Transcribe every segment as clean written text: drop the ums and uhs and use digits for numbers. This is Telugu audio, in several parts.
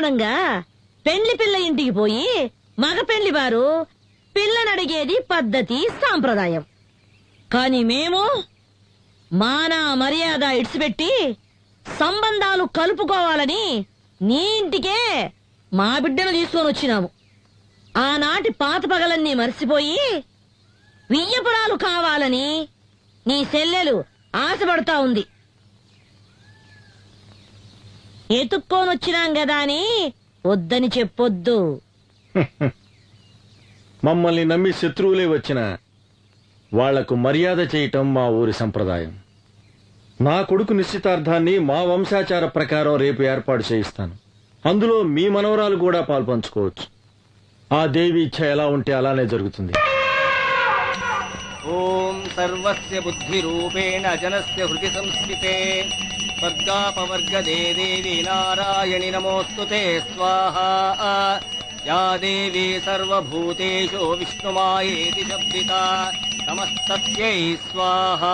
సాధారణంగా పెండ్లి పిల్ల ఇంటికి పోయి మగ పెండ్లి వారు పిల్లనడిగేది పద్ధతి సాంప్రదాయం. కాని మేము మాన మర్యాద ఇడిచిపెట్టి సంబంధాలు కలుపుకోవాలని నీ ఇంటికే మా బిడ్డను తీసుకొని వచ్చినాము. ఆనాటి పాత పగలన్నీ మర్చిపోయి వియ్యపురాలు కావాలని నీ చెల్లెలు ఆశపడతా ఉంది. ఎతుక్కోనొచ్చినాం గదా అని వద్దని చెప్పొద్దు. మమ్మల్ని నమ్మి శత్రువులే వచ్చిన వాళ్లకు మర్యాద చేయటం మా ఊరి సంప్రదాయం. నా కొడుకు నిశ్చితార్థాన్ని మా వంశాచార ప్రకారం రేపు ఏర్పాటు చేయిస్తాను. అందులో మీ మనవరాలు కూడా పాల్పంచుకోవచ్చు. ఆ దేవి ఇచ్ఛ ఎలా ఉంటే అలానే జరుగుతుంది. ఓం సర్వస్య బుద్ధి రూపేణ జనస్య హృది సంస్థితే స్వర్గాపవర్గదే దేవి నారాయణి నమోస్తుతే స్వాహా. యా దేవీ సర్వభూతేషు విష్ణుమాయేతి శబ్దితా నమస్తస్యై స్వాహా.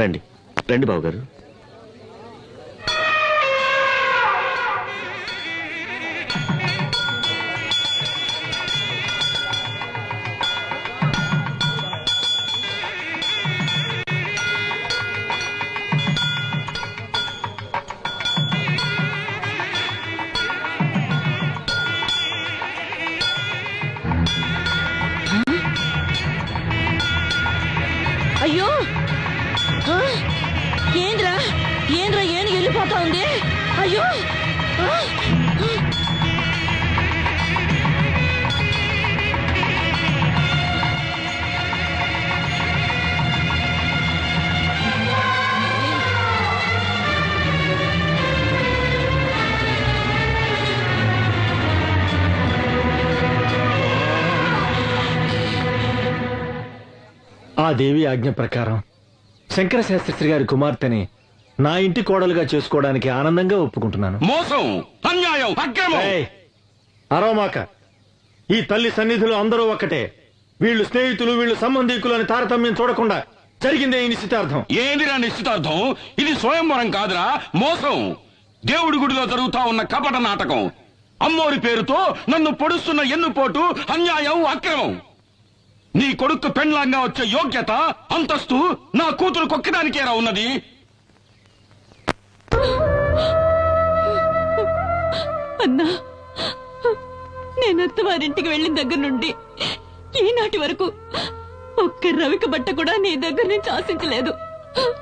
రండి రండి బావగారు. అయ్యో ఏంద్రా ఏంద్రా ఏను వెళ్ళిపోతా ఉంది. అయ్యో ఆ దేవి ఆజ్ఞ ప్రకారం శంకర శాస్త్రి గారి కుమార్తెని నా ఇంటి కోడలుగా చేసుకోవడానికి ఆనందంగా ఒప్పుకుంటున్నాను. మోసం, అన్యాయం, అక్రమం. అరవమాక. ఈ తల్లి సన్నిధిలో అందరూ ఒక్కటే. వీళ్ళు స్నేహితులు, వీళ్ళు సంబంధికులు అని తారతమ్యం చూడకుండా జరిగిందే ఈ నిశ్చితార్థం. ఏందిరా నిశ్చితార్థం? ఇది స్వయంవరం కాదురా, మోసం. దేవుడి గుడిలో జరుగుతా ఉన్న కపట నాటకం. అమ్మోరి పేరుతో నన్ను పొడుస్తున్న ఎన్నుపోటు, అన్యాయం, అక్రమం. నీ కొడుకు పెండ్లాంగా వచ్చే యోగ్యత, అంతస్తు నా కూతురు కొక్కడానికేరా ఉన్నది. అన్నా, నేను అత్తవారింటికి వెళ్ళిన దగ్గర నుండి ఈనాటి వరకు ఒక్క రవిక బట్ట కూడా నీ దగ్గర నుంచి ఆశించలేదు.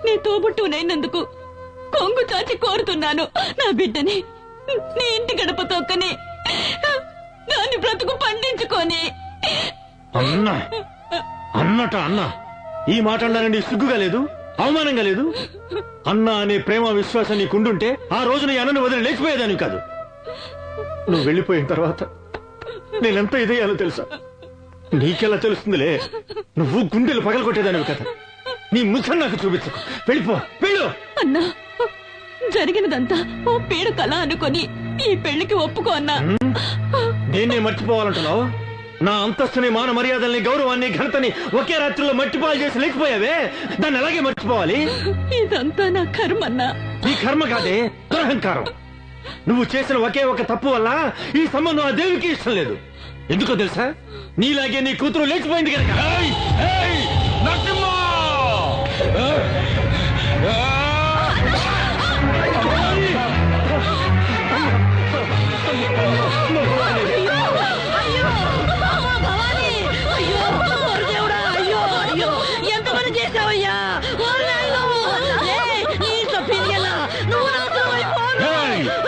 నీ తోబుట్టునైనందుకు కొంగు చాచి కోరుతున్నాను. నా బిడ్డని నీ ఇంటి గడప తొక్కని దాన్ని బ్రతుకు పండించుకొని. అన్నా అన్నట అన్నా, ఈ మాట అన్నానండి సిగ్గుగా లేదు, అవమానంగా లేదు? అన్నా అనే ప్రేమ విశ్వాసం నీకుండుంటే ఆ రోజు నీ అన్నను వదిలి లేచిపోయేదాన్ని కాదు. నువ్వు వెళ్ళిపోయిన తర్వాత నేనెంత ఇదయ్యాలో తెలుసా? నీకెలా తెలుస్తుందిలే, నువ్వు గుండెలు పగలగొట్టేదానివి కదా. నీ ముఖం నాకు చూపించకు, వెళ్ళిపో, వెళ్ళు. అన్నా, జరిగినదంతా ఓ పీడ కళ అనుకొని ఈ పెళ్లికి ఒప్పుకో అన్నా. నేనే మర్చిపోవాలంటున్నావు? నా అంతస్తుని, మాన మర్యాదల్ని, గౌరవాన్ని, ఘనతని ఒకే రాత్రిలో మట్టిపాలు చేసి లేకపోయావే, దాన్ని అలాగే మర్చిపోవాలి. ఇదంతా నా కర్మన్నా. నీ కర్మ కాదే, దురహంకారం. నువ్వు చేసిన ఒకే ఒక తప్పు వల్ల ఈ సంబంధం ఆ దేవికి ఇష్టం లేదు. ఎందుకో తెలుసా? నీలాగే నీ కూతురు లేచిపోయింది కనుక. ఎంతమంది చేసావయ్యా?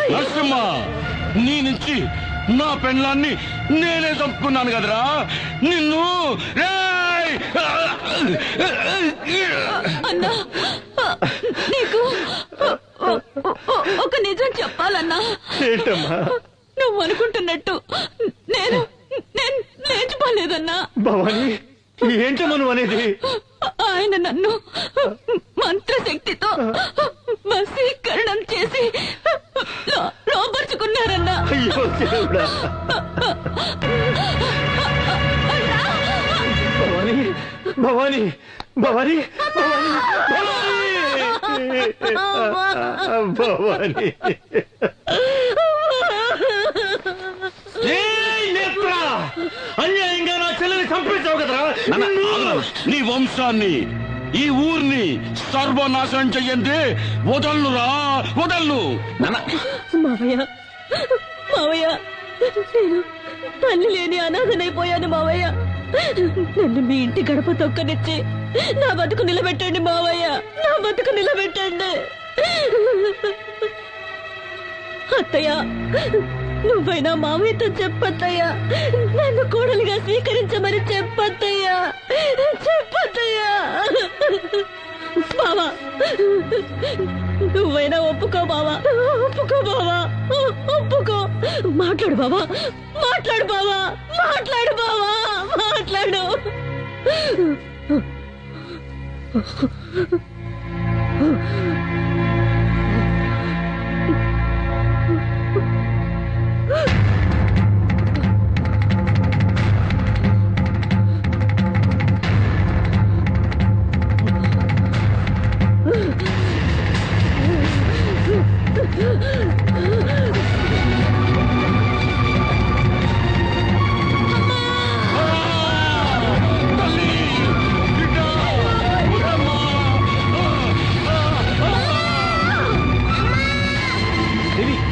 నరసింహ, నీ నుంచి నా పెండ్లాన్ని నేనే చంపుకున్నాను కదరా నిన్ను. అన్నా, నీకు ఒక నిజం చెప్పాలన్నా. ఏంటమ్మా? నువ్వు అనుకుంటున్నట్టు నేను లేచిపోలేదన్నా. భవాని, ఏంటమ్మా నువ్వు అనేది? ఆయన నన్ను మంత్రశక్తితో వశీకరణం చేసి లోపరుచుకున్నారన్నా. అయ్యో దేవుడా. భవాని భవాని భవాని భవాని భవాని భవాని అన్యాయంగా నా చెల్లెని చంపేశావు కదరా. నీ వంశాన్ని ఈ ఊరిని సర్వనాశనం చెయ్యండి. వదల్లురా, వదల్లు. మావయ్య మావయ్య, నేను తల్లి లేని అనాథనైపోయాను మావయ్య. నన్ను మీ ఇంటి గడప తొక్కనిచ్చి నా బతుకు నిలబెట్టండి మావయ్య, నా బతుకు నిలబెట్టండి. అత్తయ్య, నువ్వైనా మావయ్యతో చెప్పత్తయ్యా, నన్ను కోడలిగా స్వీకరించమని చెప్పత్తయ్యా, చెప్పత్తయ్యా. బావా, నువ్వైనా ఒప్పుకో బావా, ఒప్పుకో బావా, ఒప్పుకో. మాట్లాడు బావా, మాట్లాడు బావా, మాట్లాడు బావా, మాట్లాడు.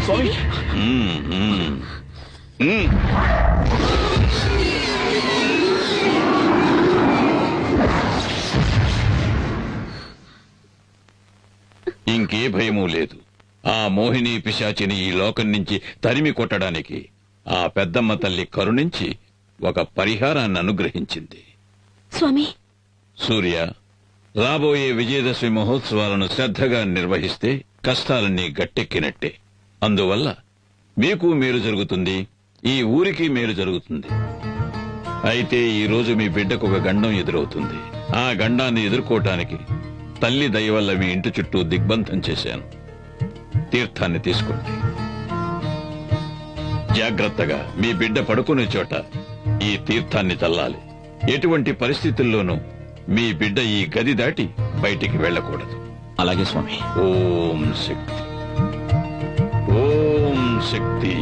స్వామి ఇంకే భయమూ లేదు. ఆ మోహిని పిశాచిని ఈ లోకం నుంచి తరిమి కొట్టడానికి ఆ పెద్దమ్మ తల్లి కరుణించి ఒక పరిహారాన్ని అనుగ్రహించింది. స్వామి, సూర్య, రాబోయే విజయదశమి మహోత్సవాలను శ్రద్ధగా నిర్వహిస్తే కష్టాలన్నీ గట్టెక్కినట్టే. అందువల్ల మీకు మేలు జరుగుతుంది, ఈ ఊరికి మేలు జరుగుతుంది. అయితే ఈ రోజు మీ బిడ్డకు ఒక గండం ఎదురవుతుంది. ఆ గండాన్ని ఎదుర్కోవటానికి తల్లి దయ వల్ల మీ ఇంటి చుట్టూ దిగ్బంధం చేశాను. తీర్థాన్ని తీసుకోండి. జాగ్రత్తగా మీ బిడ్డ పడుకునే చోట ఈ తీర్థాన్ని చల్లాలి. ఎటువంటి పరిస్థితుల్లోనూ మీ బిడ్డ ఈ గది దాటి బయటికి వెళ్ళకూడదు. అలాగే స్వామి. ఓం శక్తి, ఓం శక్తి.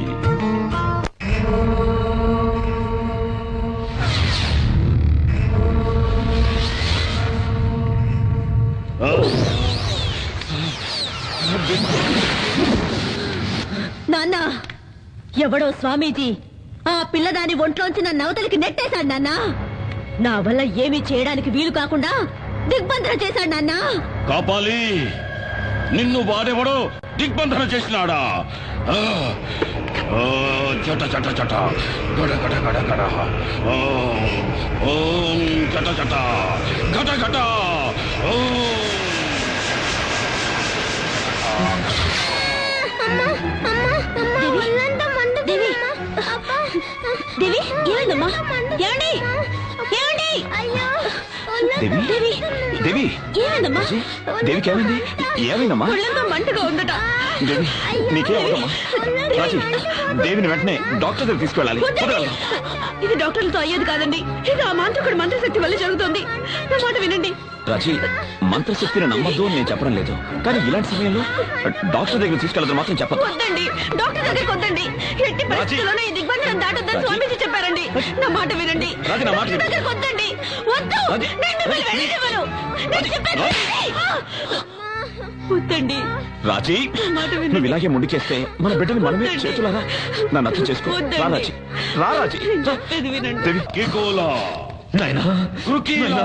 నాన్న, ఎవడో స్వామీజీ ఆ పిల్లదాని ఒంట్లోంచి నన్ను అవతలికి నెట్టేశాడు నాన్న. నా వల్ల ఏమీ చేయడానికి వీలు కాకుండా దిగ్బంధన చేశాడు నాన్న. కాపాలి, నిన్ను వాడెవడో దిగ్బంధన చేసినాడా? చట చట చట గడ గడ గడ గడ. ఓం చట చట గట గట. దేవి, ఏమైందమ్మా? ఏమండి? ఏమండి? దేవి, దేవి, ఏమైందమ్మా? దేవికి ఏమైంది? ఏమైందమ్మా? ఒళ్ళంతా మంటగా ఉందట. దేవి, నీకే అవదమ్మా? రాజీ, దేవిని వెంటనే డాక్టర్ దగ్గర తీసుకెళ్ళాలి. వద్దండి. ఇది డాక్టర్లతో అయ్యేది కాదండి. ఇది ఆ మాంత్రికుడి మంత్రశక్తి వల్ల జరుగుతుంది. నా మాట వినండి. రాజీ, మంత్రశక్తిని నమ్మద్దు అని నేను చెప్పడం లేదు, కానీ ఇలాంటి సమయంలో డాక్టర్ దగ్గర తీసుకెళ్ళదు మాత్రం చెప్పదు. వద్దండి, డాక్టర్ దగ్గరికి వద్దండి. ఎట్టి పరిస్థితుల్లోనూ ఈ దిగ్బంధనం దాటొద్దని స్వామీజీ చెప్పారండి. నా మాట వినండి. రాజీ, నా మాట డాక్టర్ దగ్గరికి వద్దండి. వద్దు, నేను మిమ్మల్ని వెళ్ళనివ్వను. నేను చెప్పాను వద్దండి. రాజీ, మాట వినండి. నువ్వు ఇలాగే ముందుకేస్తే మన బిడ్డని మనమే వద్దండి. చేతులారా నన్ను అర్థం చేసుకో. వద్దండి. రా రాజీ, రా రాజీ. నేను చెప్పేది వినండి. దేవి, కికోలా, నాయనా, కుకీలా,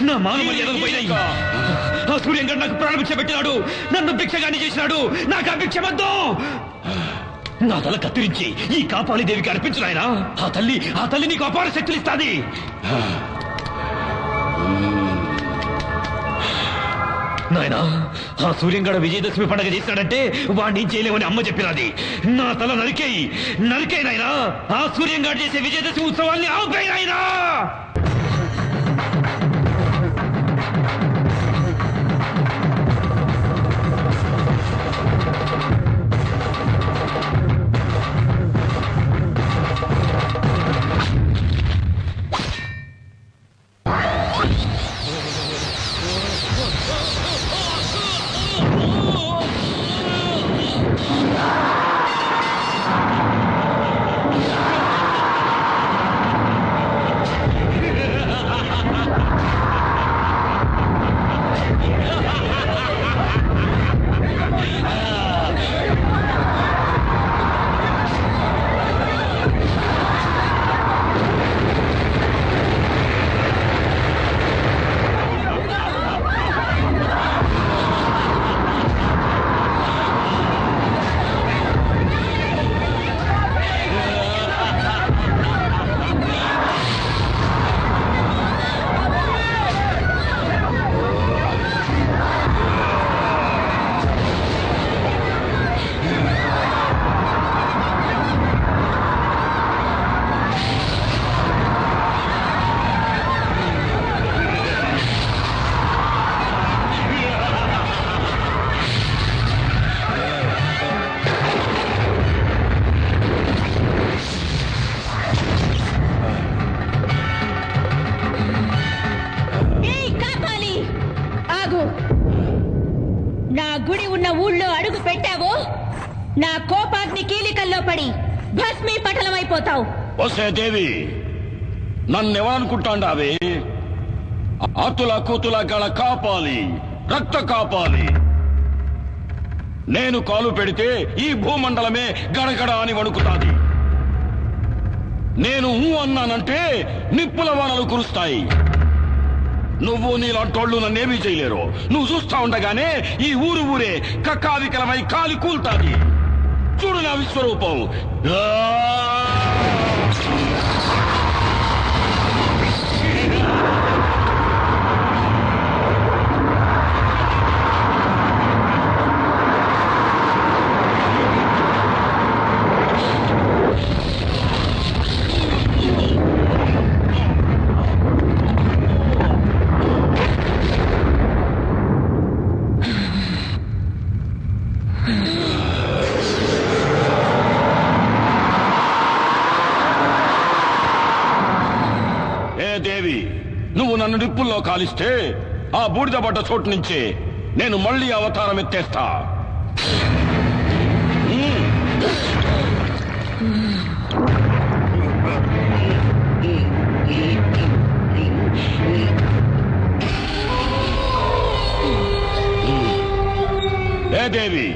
నా మాన మర్యాదలు పోయినాయి. ఆ సూర్యంగడ్ నాకు ప్రాణభిక్ష పెట్టినాడు, నన్ను భిక్షగాని చేసినాడు. నాకు ఆ భిక్ష వద్దు. నా తల కత్తిరించి ఈ కాపాలి దేవికి అర్పించు నాయనా. ఆ తల్లి నీకు అపార శక్తులు ఇస్తాది. నాయనా, ఆ సూర్యంగడ విజయదశమి పండుగ చేసినాడంటే వాడిని ఏం చేయలేమని అమ్మ చెప్పినది. నా తల నరికేయి నాయనా. ఆ సూర్యంగాడు చేసే విజయదశమి ఉత్సవాన్ని ఆపేయి నాయనా. నా కోపాగ్ని కీలికల్లో పడి భస్మీ పటలమైపోతావు. వసే దేవి, నన్నెవరనుకుంటాండావే? అతుల కూతుల గల కాపాలి, రక్త కాపాలి. నేను కాలు పెడితే ఈ భూమండలమే గడగడ అని వణుకుతాది. నేను అన్నానంటే నిప్పుల వానలు కురుస్తాయి. నువ్వు నీలాంటోళ్ళు నన్నేమీ చేయలేరు. నువ్వు చూస్తా ఉండగానే ఈ ఊరే కక్కావికలమై కాలి కూల్తాది. చూడు నా విశ్వరూపం. దేవి, నువ్వు నన్ను నిప్పుల్లో కాలిస్తే ఆ బూడిద పడ్డ చోటు నుంచే నేను మళ్ళీ అవతారం ఎత్తేస్తా. ఏ దేవి,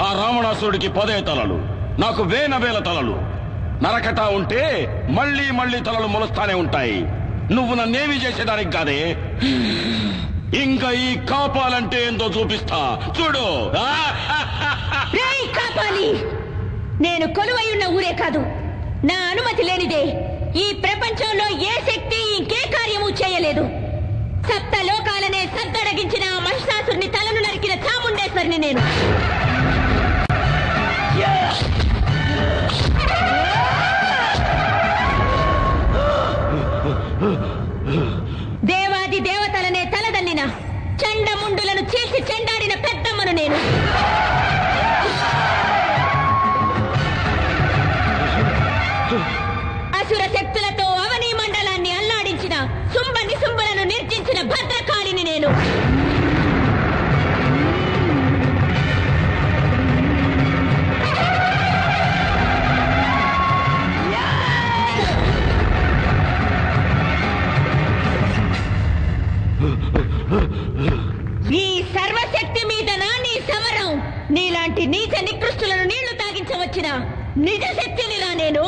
ఆ రావణాసురుడికి 10 తలలు, నాకు వేల తలలు. నరకట ఉంటే మళ్ళీ మళ్ళీ తలలు మొలుస్తానే ఉంటాయి. నువ్వు నన్నేమీ చేసేదానికి కాదే. ఇంకా ఈ కాపాలంటే ఏందో చూపిస్తా, చూడు. కాపాలి, నేను కొలువై ఉన్న ఊరే కాదు, నా అనుమతి లేనిదే ఈ ప్రపంచంలో ఏ శక్తి ఇంకే కార్యము చేయలేదు. 7 లోకాలనే సద్దడగించిన ఆ మహిషాసురుని తలను నరికిన చాముండేశ్వరిని నేను. దేవాది దేవతలనే తలదన్నిన చండముండులను చేసి చెండాడిన పెద్దమ్మను నేను. అసుర శక్తులతో అవనీ మండలాన్ని అల్లాడించిన సుంబలను నిర్జించిన భద్రకాళిని నేను. ఈ సర్వశక్తి మీద నీ సమరం. నీలాంటి నీచ నికృష్టులను నీళ్లు తాగించవచ్చిన నిజ శక్తినిరా నేను.